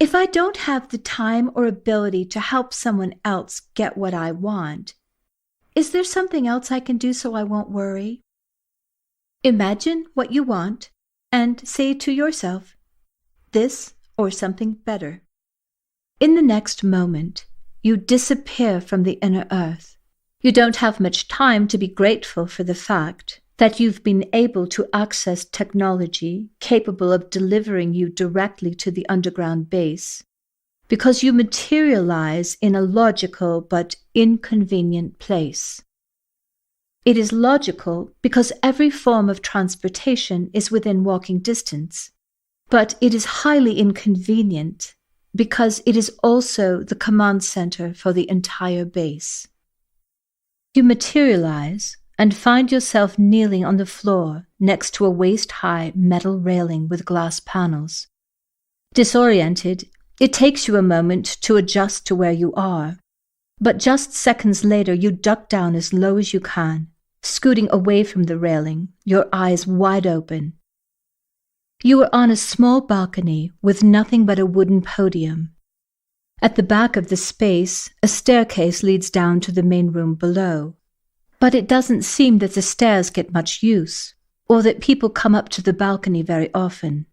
If I don't have the time or ability to help someone else get what I want, is there something else I can do so I won't worry? Imagine what you want and say to yourself, this or something better. In the next moment, you disappear from the inner earth. You don't have much time to be grateful for the fact that you've been able to access technology capable of delivering you directly to the underground base, because you materialize in a logical but inconvenient place. It is logical because every form of transportation is within walking distance, but it is highly inconvenient because it is also the command center for the entire base. You materialize and find yourself kneeling on the floor next to a waist-high metal railing with glass panels. Disoriented, it takes you a moment to adjust to where you are, but just seconds later you duck down as low as you can, scooting away from the railing, your eyes wide open. You are on a small balcony with nothing but a wooden podium. At the back of the space, a staircase leads down to the main room below. But it doesn't seem that the stairs get much use, or that people come up to the balcony very often.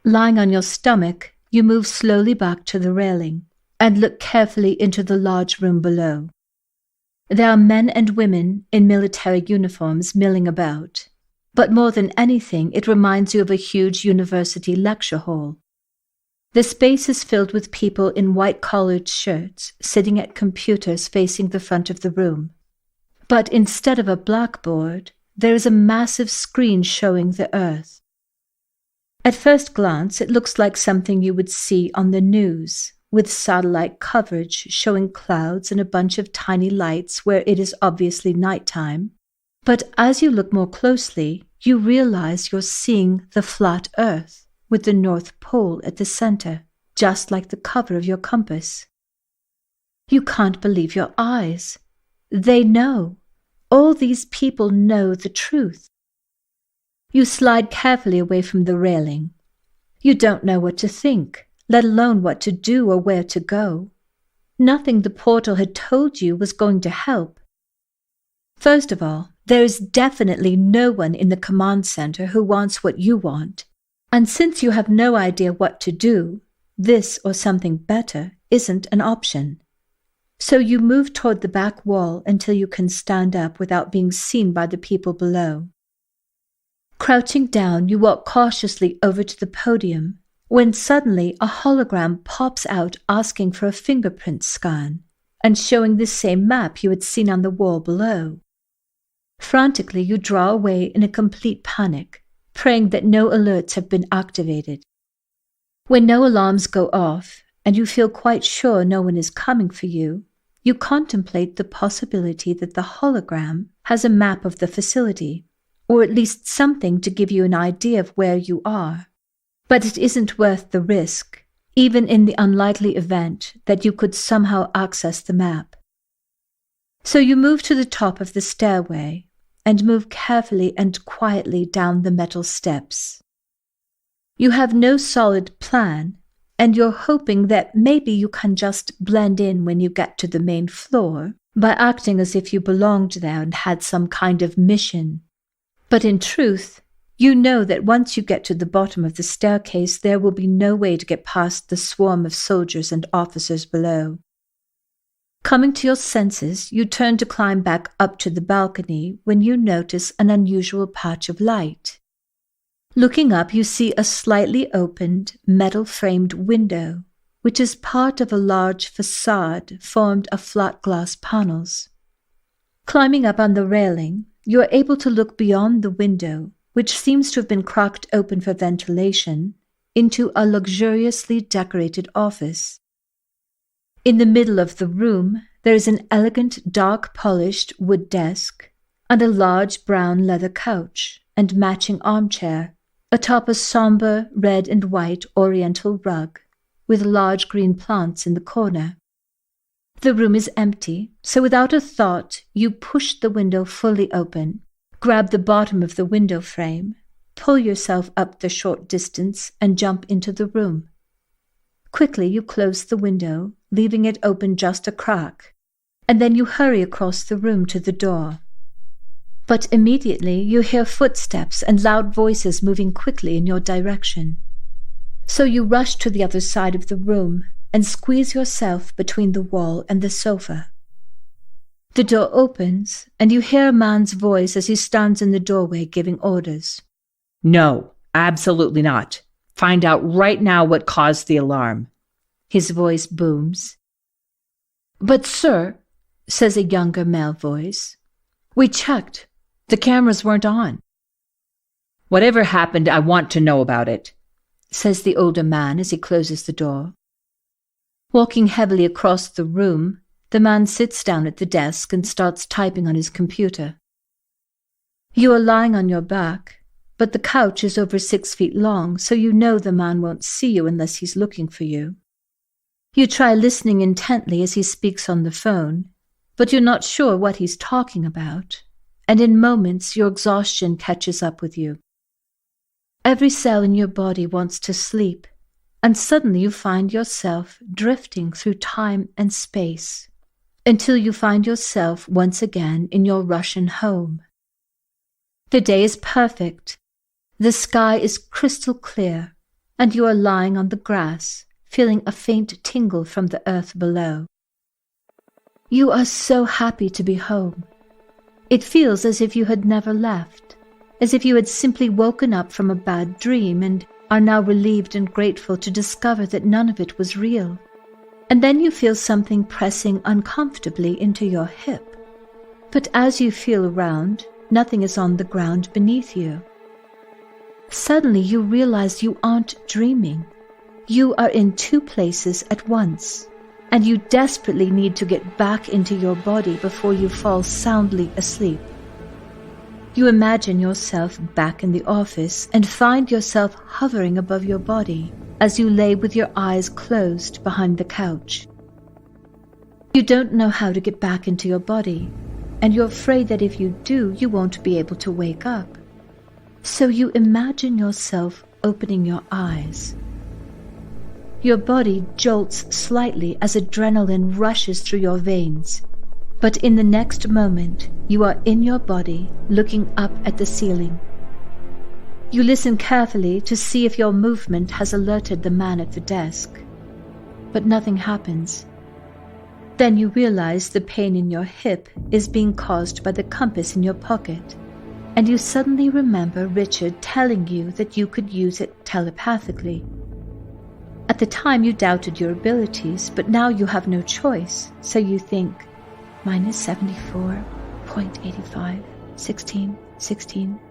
Lying on your stomach, you move slowly back to the railing and look carefully into the large room below. There are men and women in military uniforms milling about, but more than anything, it reminds you of a huge university lecture hall. The space is filled with people in white-collared shirts, sitting at computers facing the front of the room. But instead of a blackboard, there is a massive screen showing the Earth. At first glance, it looks like something you would see on the news, with satellite coverage showing clouds and a bunch of tiny lights where it is obviously nighttime. But as you look more closely, you realize you're seeing the flat Earth, with the North Pole at the center, just like the cover of your compass. You can't believe your eyes. They know. All these people know the truth. You slide carefully away from the railing. You don't know what to think, let alone what to do or where to go. Nothing the portal had told you was going to help. First of all, there is definitely no one in the command center who wants what you want. And since you have no idea what to do, this or something better isn't an option. So you move toward the back wall until you can stand up without being seen by the people below. Crouching down, you walk cautiously over to the podium, when suddenly a hologram pops out asking for a fingerprint scan and showing the same map you had seen on the wall below. Frantically, you draw away in a complete panic, praying that no alerts have been activated. When no alarms go off, and you feel quite sure no one is coming for you, you contemplate the possibility that the hologram has a map of the facility, or at least something to give you an idea of where you are. But it isn't worth the risk, even in the unlikely event that you could somehow access the map. So you move to the top of the stairway and move carefully and quietly down the metal steps. You have no solid plan, and you're hoping that maybe you can just blend in when you get to the main floor by acting as if you belonged there and had some kind of mission. But in truth, you know that once you get to the bottom of the staircase, there will be no way to get past the swarm of soldiers and officers below. Coming to your senses, you turn to climb back up to the balcony when you notice an unusual patch of light. Looking up, you see a slightly opened, metal-framed window, which is part of a large facade formed of flat glass panels. Climbing up on the railing, you are able to look beyond the window, which seems to have been cracked open for ventilation, into a luxuriously decorated office. In the middle of the room, there is an elegant, dark-polished wood desk and a large brown leather couch and matching armchair atop a somber red and white oriental rug with large green plants in the corner. The room is empty, so without a thought, you push the window fully open, grab the bottom of the window frame, pull yourself up the short distance, and jump into the room. Quickly you close the window, leaving it open just a crack, and then you hurry across the room to the door. But immediately you hear footsteps and loud voices moving quickly in your direction. So you rush to the other side of the room and squeeze yourself between the wall and the sofa. The door opens, and you hear a man's voice as he stands in the doorway giving orders. No, absolutely not. Find out right now what caused the alarm. His voice booms. But sir, says a younger male voice, we checked. The cameras weren't on. Whatever happened, I want to know about it, says the older man as he closes the door. Walking heavily across the room, the man sits down at the desk and starts typing on his computer. You are lying on your back, but the couch is over 6 feet long, so you know the man won't see you unless he's looking for you. You try listening intently as he speaks on the phone, but you're not sure what he's talking about, and in moments your exhaustion catches up with you. Every cell in your body wants to sleep, and suddenly you find yourself drifting through time and space, until you find yourself once again in your Russian home. The day is perfect. The sky is crystal clear, and you are lying on the grass, feeling a faint tingle from the earth below. You are so happy to be home. It feels as if you had never left, as if you had simply woken up from a bad dream and are now relieved and grateful to discover that none of it was real. And then you feel something pressing uncomfortably into your hip. But as you feel around, nothing is on the ground beneath you. Suddenly you realize you aren't dreaming. You are in 2 places at once, and you desperately need to get back into your body before you fall soundly asleep. You imagine yourself back in the office and find yourself hovering above your body as you lay with your eyes closed behind the couch. You don't know how to get back into your body, and you're afraid that if you do, you won't be able to wake up. So you imagine yourself opening your eyes. Your body jolts slightly as adrenaline rushes through your veins, but in the next moment, you are in your body, looking up at the ceiling. You listen carefully to see if your movement has alerted the man at the desk, but nothing happens. Then you realize the pain in your hip is being caused by the compass in your pocket, and you suddenly remember Richard telling you that you could use it telepathically. At the time you doubted your abilities, but now you have no choice, so you think, minus 74.85, 16,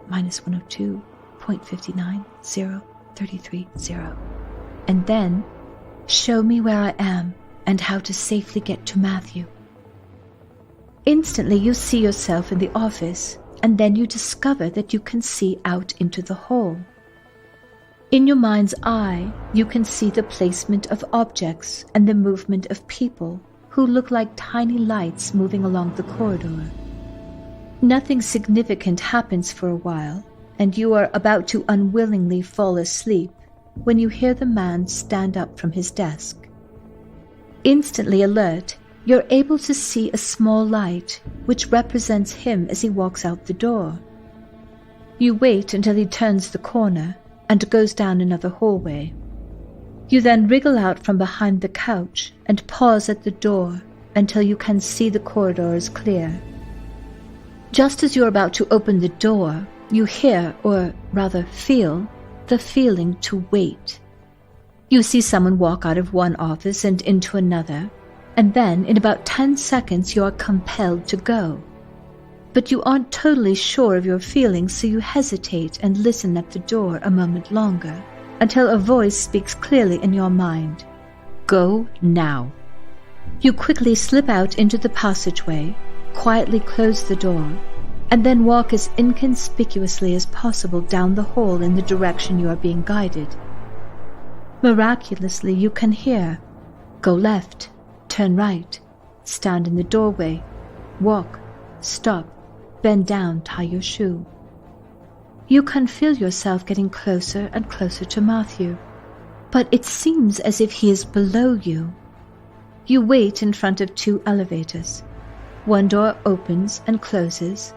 minus 102, 0.59, 0, 33, 0. And then, show me where I am and how to safely get to Matthew. Instantly you see yourself in the office, and then you discover that you can see out into the hall. In your mind's eye, you can see the placement of objects and the movement of people who look like tiny lights moving along the corridor. Nothing significant happens for a while, and you are about to unwillingly fall asleep when you hear the man stand up from his desk. Instantly alert, you're able to see a small light, which represents him as he walks out the door. You wait until he turns the corner and goes down another hallway. You then wriggle out from behind the couch and pause at the door until you can see the corridor is clear. Just as you're about to open the door, you hear, or rather feel, the feeling to wait. You see someone walk out of one office and into another, and then in about 10 seconds you are compelled to go. But you aren't totally sure of your feelings, so you hesitate and listen at the door a moment longer, until a voice speaks clearly in your mind. Go now. You quickly slip out into the passageway, quietly close the door, and then walk as inconspicuously as possible down the hall in the direction you are being guided. Miraculously, you can hear, go left, turn right, stand in the doorway, walk, stop, bend down, tie your shoe. You can feel yourself getting closer and closer to Matthew. but it seems as if he is below you. You wait in front of 2 elevators. One door opens and closes,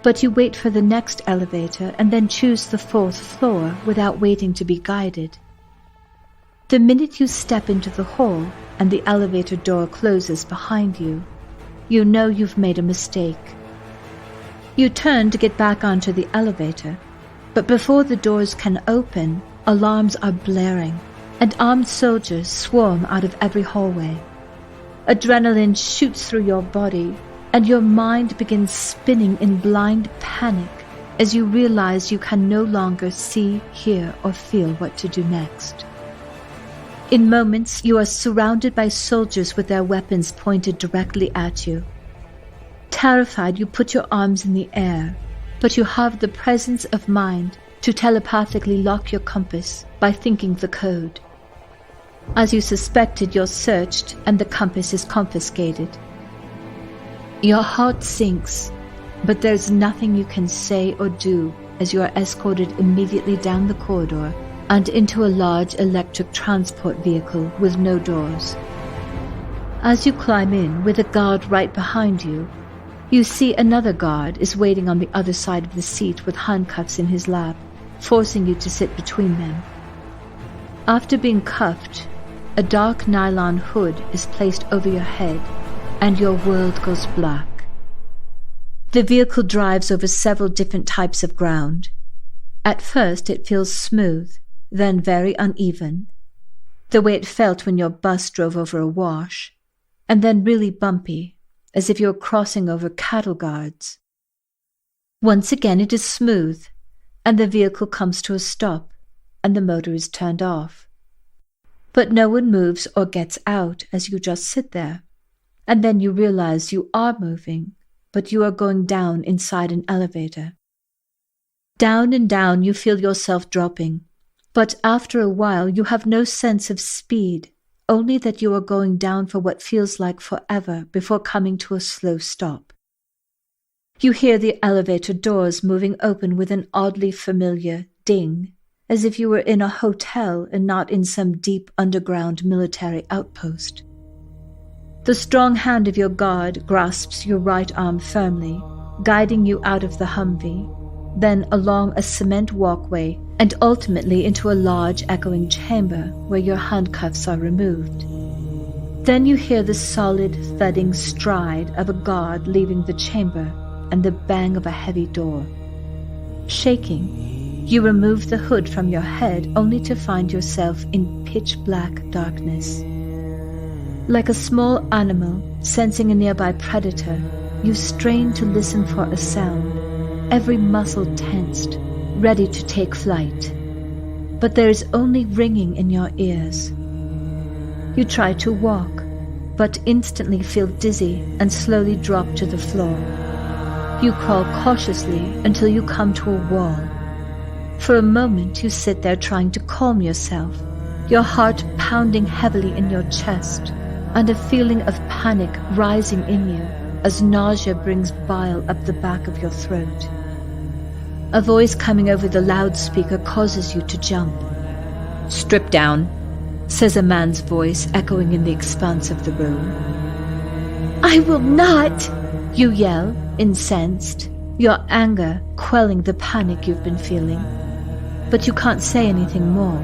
but you wait for the next elevator and then choose the 4th floor without waiting to be guided. The minute you step into the hall and the elevator door closes behind you, you know you've made a mistake. You turn to get back onto the elevator, but before the doors can open, alarms are blaring, and armed soldiers swarm out of every hallway. Adrenaline shoots through your body, and your mind begins spinning in blind panic as you realize you can no longer see, hear, or feel what to do next. In moments, you are surrounded by soldiers with their weapons pointed directly at you. Terrified, you put your arms in the air, but you have the presence of mind to telepathically lock your compass by thinking the code. As you suspected, you're searched and the compass is confiscated. Your heart sinks, but there's nothing you can say or do as you are escorted immediately down the corridor and into a large electric transport vehicle with no doors. As you climb in with a guard right behind you, you see another guard is waiting on the other side of the seat with handcuffs in his lap, forcing you to sit between them. After being cuffed, a dark nylon hood is placed over your head, and your world goes black. The vehicle drives over several different types of ground. At first it feels smooth, then very uneven, the way it felt when your bus drove over a wash, and then really bumpy, as if you were crossing over cattle guards. Once again it is smooth, and the vehicle comes to a stop, and the motor is turned off. But no one moves or gets out as you just sit there, and then you realize you are moving, but you are going down inside an elevator. Down and down you feel yourself dropping, but after a while you have no sense of speed, only that you are going down for what feels like forever before coming to a slow stop. You hear the elevator doors moving open with an oddly familiar ding, as if you were in a hotel and not in some deep underground military outpost. The strong hand of your guard grasps your right arm firmly, guiding you out of the Humvee, then along a cement walkway and ultimately into a large echoing chamber where your handcuffs are removed. Then you hear the solid thudding stride of a guard leaving the chamber and the bang of a heavy door. Shaking, you remove the hood from your head only to find yourself in pitch-black darkness. Like a small animal sensing a nearby predator, you strain to listen for a sound, every muscle tensed, ready to take flight. But there is only ringing in your ears. You try to walk, but instantly feel dizzy and slowly drop to the floor. You crawl cautiously until you come to a wall. For a moment you sit there trying to calm yourself, your heart pounding heavily in your chest, and a feeling of panic rising in you as nausea brings bile up the back of your throat. A voice coming over the loudspeaker causes you to jump. "Strip down," says a man's voice echoing in the expanse of the room. "I will not!" you yell, incensed, your anger quelling the panic you've been feeling. But you can't say anything more.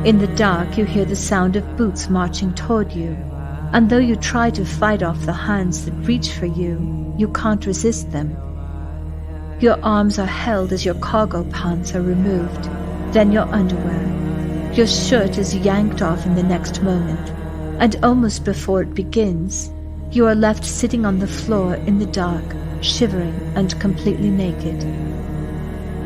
In the dark, you hear the sound of boots marching toward you, and though you try to fight off the hands that reach for you, you can't resist them. Your arms are held as your cargo pants are removed, then your underwear. Your shirt is yanked off in the next moment, and almost before it begins, you are left sitting on the floor in the dark, shivering and completely naked.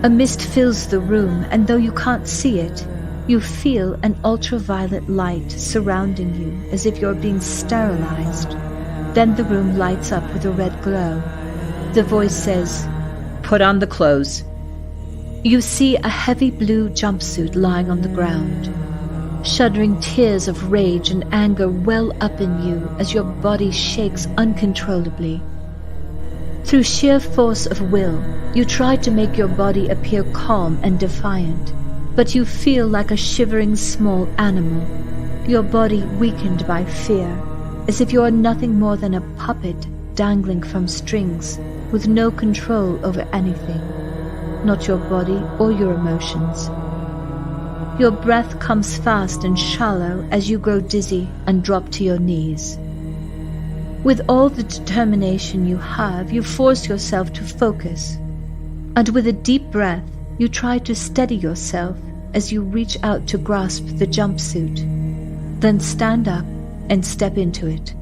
A mist fills the room, and though you can't see it, you feel an ultraviolet light surrounding you as if you're being sterilized. Then the room lights up with a red glow. The voice says, "Put on the clothes." You see a heavy blue jumpsuit lying on the ground. Shuddering tears of rage and anger well up in you as your body shakes uncontrollably. Through sheer force of will, you try to make your body appear calm and defiant, but you feel like a shivering small animal, your body weakened by fear, as if you are nothing more than a puppet dangling from strings with no control over anything, not your body or your emotions. Your breath comes fast and shallow as you grow dizzy and drop to your knees. With all the determination you have, you force yourself to focus, and with a deep breath, you try to steady yourself as you reach out to grasp the jumpsuit, then stand up and step into it.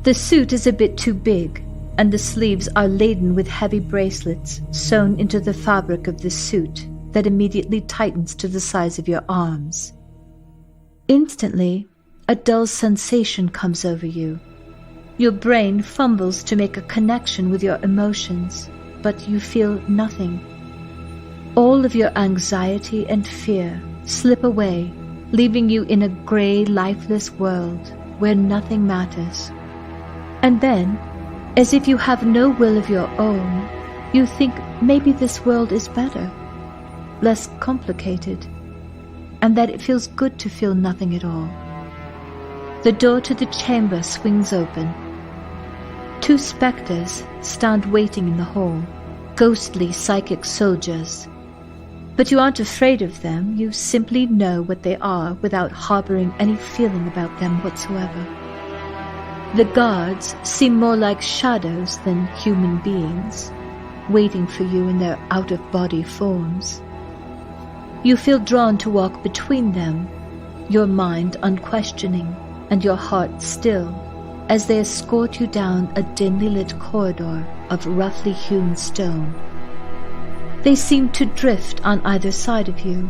The suit is a bit too big, and the sleeves are laden with heavy bracelets sewn into the fabric of the suit that immediately tightens to the size of your arms. Instantly, a dull sensation comes over you. Your brain fumbles to make a connection with your emotions, but you feel nothing. All of your anxiety and fear slip away, leaving you in a grey, lifeless world where nothing matters. And then, as if you have no will of your own, you think maybe this world is better, less complicated, and that it feels good to feel nothing at all. The door to the chamber swings open. 2 spectres stand waiting in the hall, ghostly psychic soldiers. But you aren't afraid of them, you simply know what they are without harboring any feeling about them whatsoever. The guards seem more like shadows than human beings, waiting for you in their out-of-body forms. You feel drawn to walk between them, your mind unquestioning and your heart still, as they escort you down a dimly lit corridor of roughly hewn stone. They seem to drift on either side of you,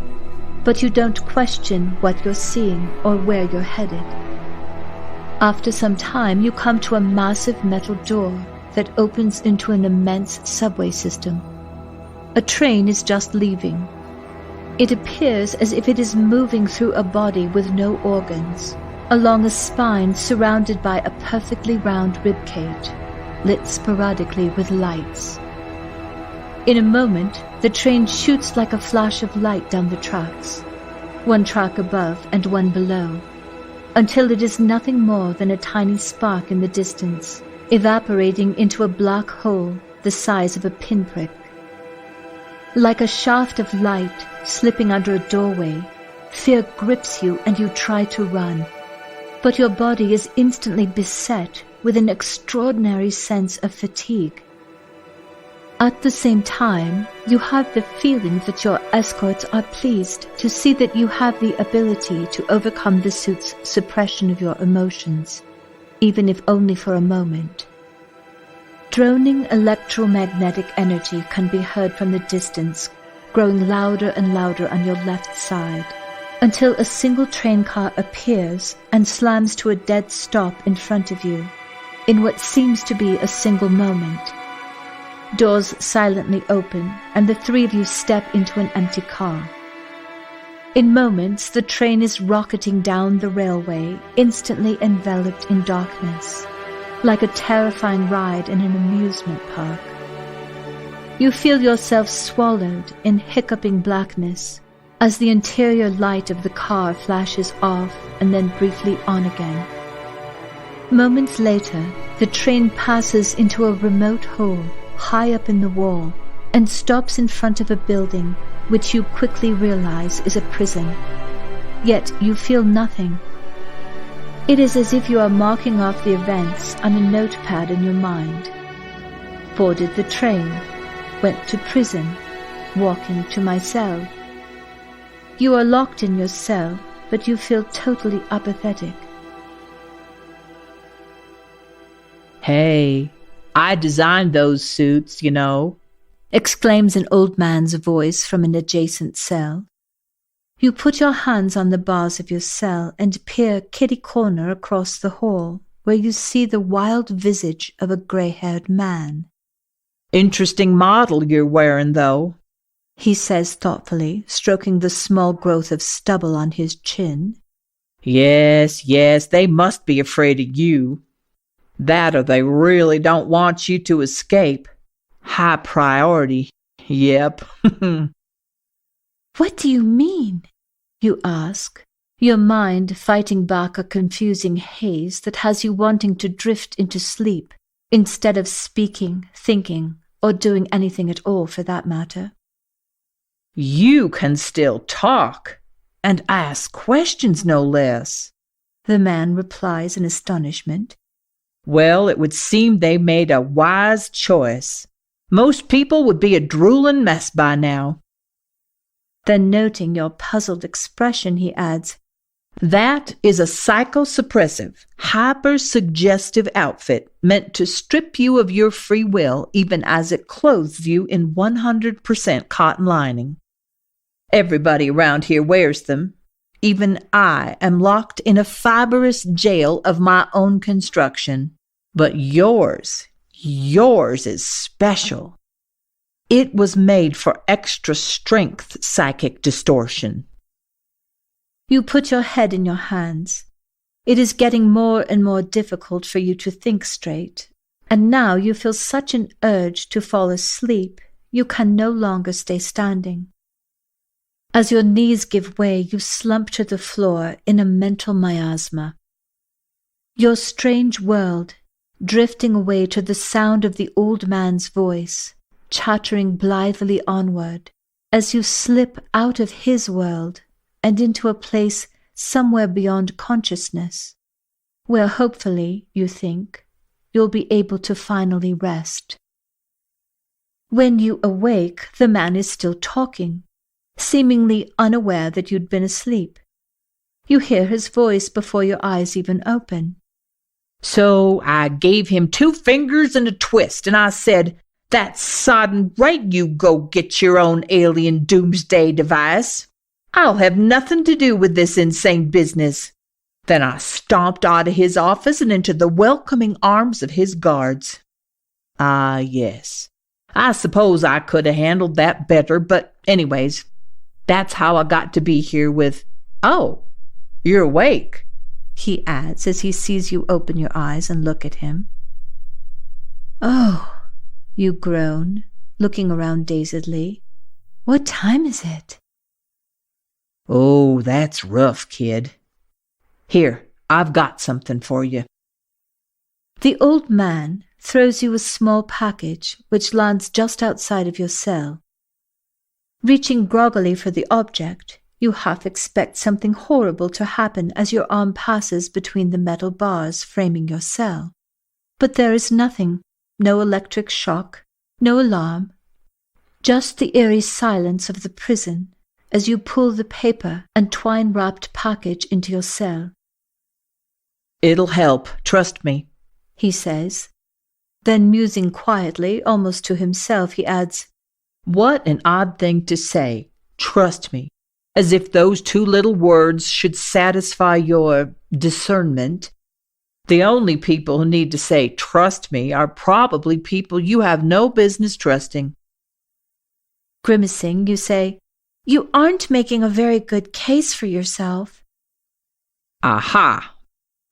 but you don't question what you're seeing or where you're headed. After some time, you come to a massive metal door that opens into an immense subway system. A train is just leaving. It appears as if it is moving through a body with no organs, along a spine surrounded by a perfectly round ribcage, lit sporadically with lights. In a moment, the train shoots like a flash of light down the tracks, one track above and one below, until it is nothing more than a tiny spark in the distance, evaporating into a black hole the size of a pinprick. Like a shaft of light slipping under a doorway, fear grips you and you try to run, but your body is instantly beset with an extraordinary sense of fatigue. At the same time, you have the feeling that your escorts are pleased to see that you have the ability to overcome the suit's suppression of your emotions, even if only for a moment. Droning electromagnetic energy can be heard from the distance, growing louder and louder on your left side, until a single train car appears and slams to a dead stop in front of you, in what seems to be a single moment. Doors silently open, and the 3 of you step into an empty car. In moments, the train is rocketing down the railway, instantly enveloped in darkness, like a terrifying ride in an amusement park. You feel yourself swallowed in hiccuping blackness as the interior light of the car flashes off and then briefly on again. Moments later, the train passes into a remote hole high up in the wall and stops in front of a building which you quickly realize is a prison. Yet you feel nothing. It is as if you are marking off the events on a notepad in your mind. Boarded the train, went to prison, walking to my cell. You are locked in your cell, but you feel totally apathetic. Hey, I designed those suits, you know, exclaims an old man's voice from an adjacent cell. You put your hands on the bars of your cell and peer kitty-corner across the hall, where you see the wild visage of a grey-haired man. Interesting model you're wearing, though, he says thoughtfully, stroking the small growth of stubble on his chin. Yes, they must be afraid of you. That or they really don't want you to escape. High priority. Yep. What do you mean? You ask, your mind fighting back a confusing haze that has you wanting to drift into sleep instead of speaking, thinking, or doing anything at all for that matter. You can still talk and ask questions, no less, the man replies in astonishment. Well, it would seem they made a wise choice. Most people would be a drooling mess by now. Then, noting your puzzled expression, he adds, That is a psychosuppressive, hyper-suggestive outfit meant to strip you of your free will even as it clothes you in 100% cotton lining. Everybody around here wears them. Even I am locked in a fibrous jail of my own construction. But yours is special. It was made for extra strength psychic distortion. You put your head in your hands. It is getting more and more difficult for you to think straight, and now you feel such an urge to fall asleep, you can no longer stay standing. As your knees give way, you slump to the floor in a mental miasma. Your strange world, drifting away to the sound of the old man's voice, chattering blithely onward, as you slip out of his world and into a place somewhere beyond consciousness, where hopefully, you think, you'll be able to finally rest. When you awake, the man is still talking, seemingly unaware that you'd been asleep. You hear his voice before your eyes even open. So I gave him 2 fingers and a twist, and I said, That's sodden right, you go get your own alien doomsday device. I'll have nothing to do with this insane business. Then I stomped out of his office and into the welcoming arms of his guards. Ah, yes. I suppose I could have handled that better, but anyways, that's how I got to be here with, Oh, you're awake, he adds as he sees you open your eyes and look at him. Oh, you groan, looking around dazedly. What time is it? Oh, that's rough, kid. Here, I've got something for you. The old man throws you a small package which lands just outside of your cell. Reaching groggily for the object, you half expect something horrible to happen as your arm passes between the metal bars framing your cell. But there is nothing, no electric shock, no alarm, just the eerie silence of the prison as you pull the paper and twine-wrapped package into your cell. It'll help, trust me, he says. Then, musing quietly, almost to himself, he adds, What an odd thing to say, trust me, as if those 2 little words should satisfy your discernment. The only people who need to say trust me are probably people you have no business trusting. Grimacing, you say, You aren't making a very good case for yourself. Aha!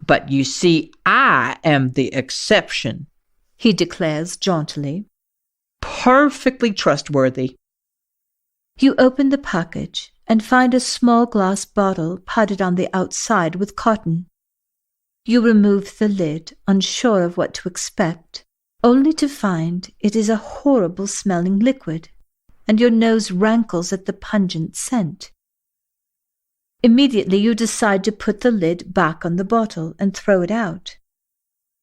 But you see, I am the exception, he declares jauntily. Perfectly trustworthy. You open the package and find a small glass bottle padded on the outside with cotton. You remove the lid, unsure of what to expect, only to find it is a horrible-smelling liquid, and your nose rankles at the pungent scent. Immediately you decide to put the lid back on the bottle and throw it out.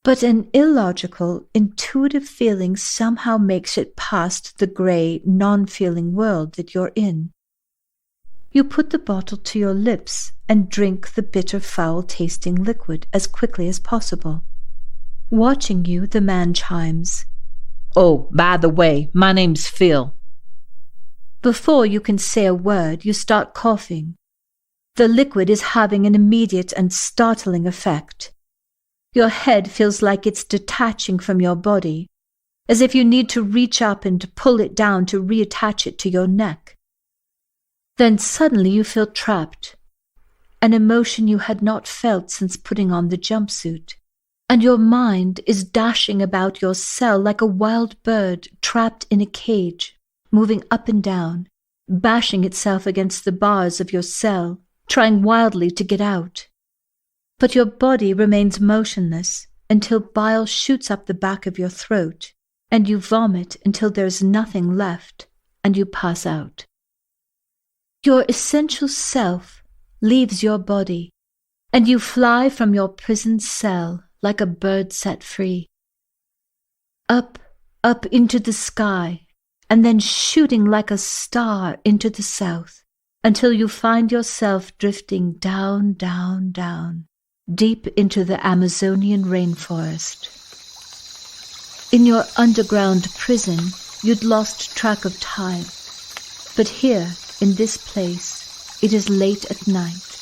But an illogical, intuitive feeling somehow makes it past the grey, non-feeling world that you're in. You put the bottle to your lips and drink the bitter, foul-tasting liquid as quickly as possible. Watching you, the man chimes, Oh, by the way, my name's Phil. Before you can say a word, you start coughing. The liquid is having an immediate and startling effect. Your head feels like it's detaching from your body, as if you need to reach up and pull it down to reattach it to your neck. Then suddenly you feel trapped, an emotion you had not felt since putting on the jumpsuit, and your mind is dashing about your cell like a wild bird trapped in a cage, moving up and down, bashing itself against the bars of your cell, trying wildly to get out. But your body remains motionless until bile shoots up the back of your throat, and you vomit until there's nothing left, and you pass out. Your essential self leaves your body, and you fly from your prison cell like a bird set free. Up, up into the sky, and then shooting like a star into the south, until you find yourself drifting down, down, down, deep into the Amazonian rainforest. In your underground prison, you'd lost track of time, but here, in this place, it is late at night,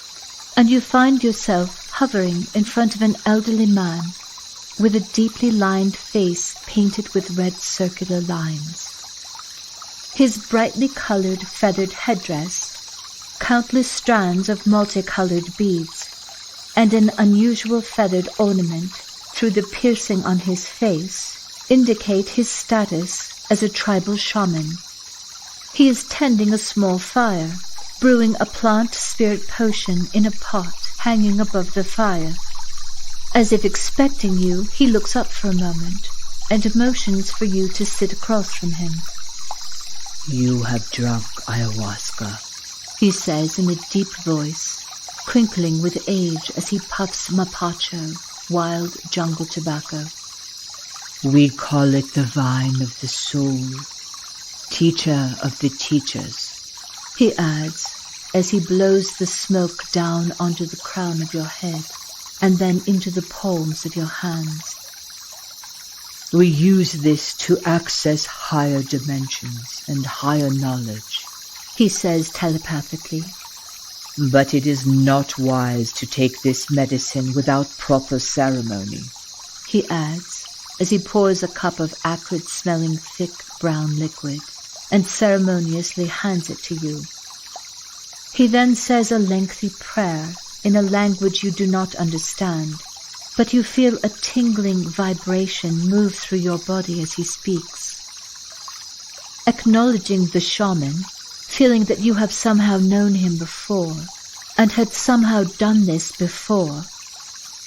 and you find yourself hovering in front of an elderly man with a deeply lined face painted with red circular lines. His brightly colored feathered headdress, countless strands of multicolored beads, and an unusual feathered ornament through the piercing on his face indicate his status as a tribal shaman. He is tending a small fire, brewing a plant spirit potion in a pot hanging above the fire. As if expecting you, he looks up for a moment and motions for you to sit across from him. "You have drunk ayahuasca," he says in a deep voice, crinkling with age as he puffs mapacho, wild jungle tobacco. "We call it the vine of the soul, teacher of the teachers," he adds as he blows the smoke down onto the crown of your head and then into the palms of your hands. "We use this to access higher dimensions and higher knowledge," he says telepathically. "But it is not wise to take this medicine without proper ceremony," he adds as he pours a cup of acrid-smelling thick brown liquid and ceremoniously hands it to you. He then says a lengthy prayer in a language you do not understand, but you feel a tingling vibration move through your body as he speaks. Acknowledging the shaman, feeling that you have somehow known him before and had somehow done this before,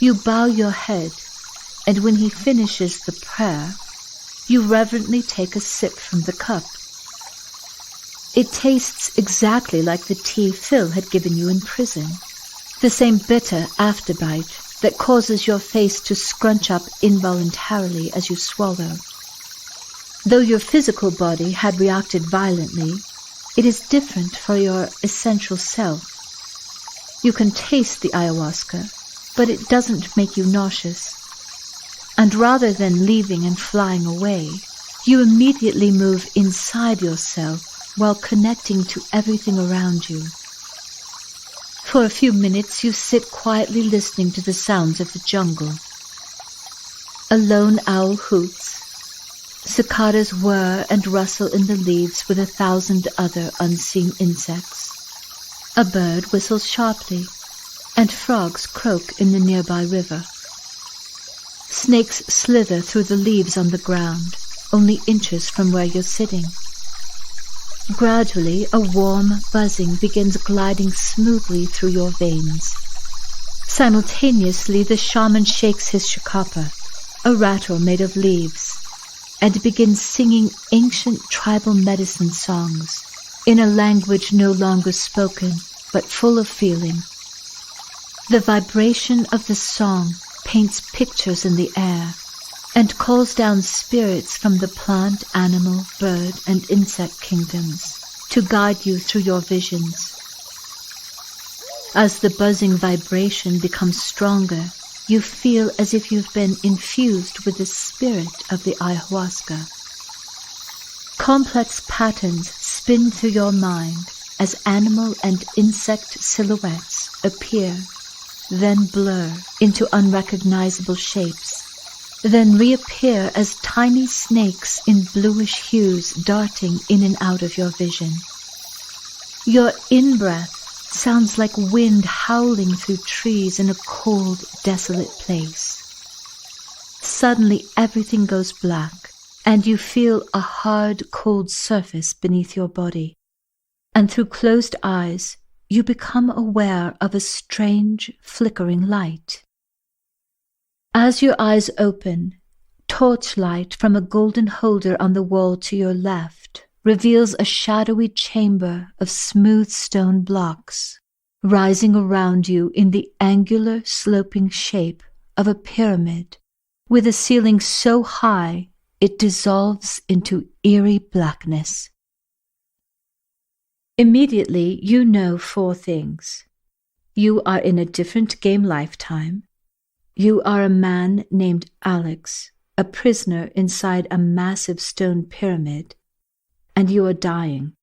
you bow your head, and when he finishes the prayer, you reverently take a sip from the cup. It tastes exactly like the tea Phil had given you in prison, the same bitter afterbite that causes your face to scrunch up involuntarily as you swallow. Though your physical body had reacted violently, it is different for your essential self. You can taste the ayahuasca, but it doesn't make you nauseous. And rather than leaving and flying away, you immediately move inside yourself while connecting to everything around you. For a few minutes you sit quietly listening to the sounds of the jungle. A lone owl hoots. Cicadas whir and rustle in the leaves with 1,000 other unseen insects. A bird whistles sharply, and frogs croak in the nearby river. Snakes slither through the leaves on the ground, only inches from where you're sitting. Gradually, a warm buzzing begins gliding smoothly through your veins. Simultaneously, the shaman shakes his shikapa, a rattle made of leaves, and begins singing ancient tribal medicine songs in a language no longer spoken, but full of feeling. The vibration of the song paints pictures in the air and calls down spirits from the plant, animal, bird, and insect kingdoms to guide you through your visions. As the buzzing vibration becomes stronger, you feel as if you've been infused with the spirit of the ayahuasca. Complex patterns spin through your mind as animal and insect silhouettes appear, then blur into unrecognizable shapes, then reappear as tiny snakes in bluish hues darting in and out of your vision. Your in-breath sounds like wind howling through trees in a cold, desolate place. Suddenly everything goes black, and you feel a hard, cold surface beneath your body. and through closed eyes, you become aware of a strange, flickering light. As your eyes open, torchlight from a golden holder on the wall to your left reveals a shadowy chamber of smooth stone blocks, rising around you in the angular, sloping shape of a pyramid, with a ceiling so high it dissolves into eerie blackness. Immediately, you know 4 things. You are in a different game lifetime. You are a man named Alex, a prisoner inside a massive stone pyramid, and you are dying.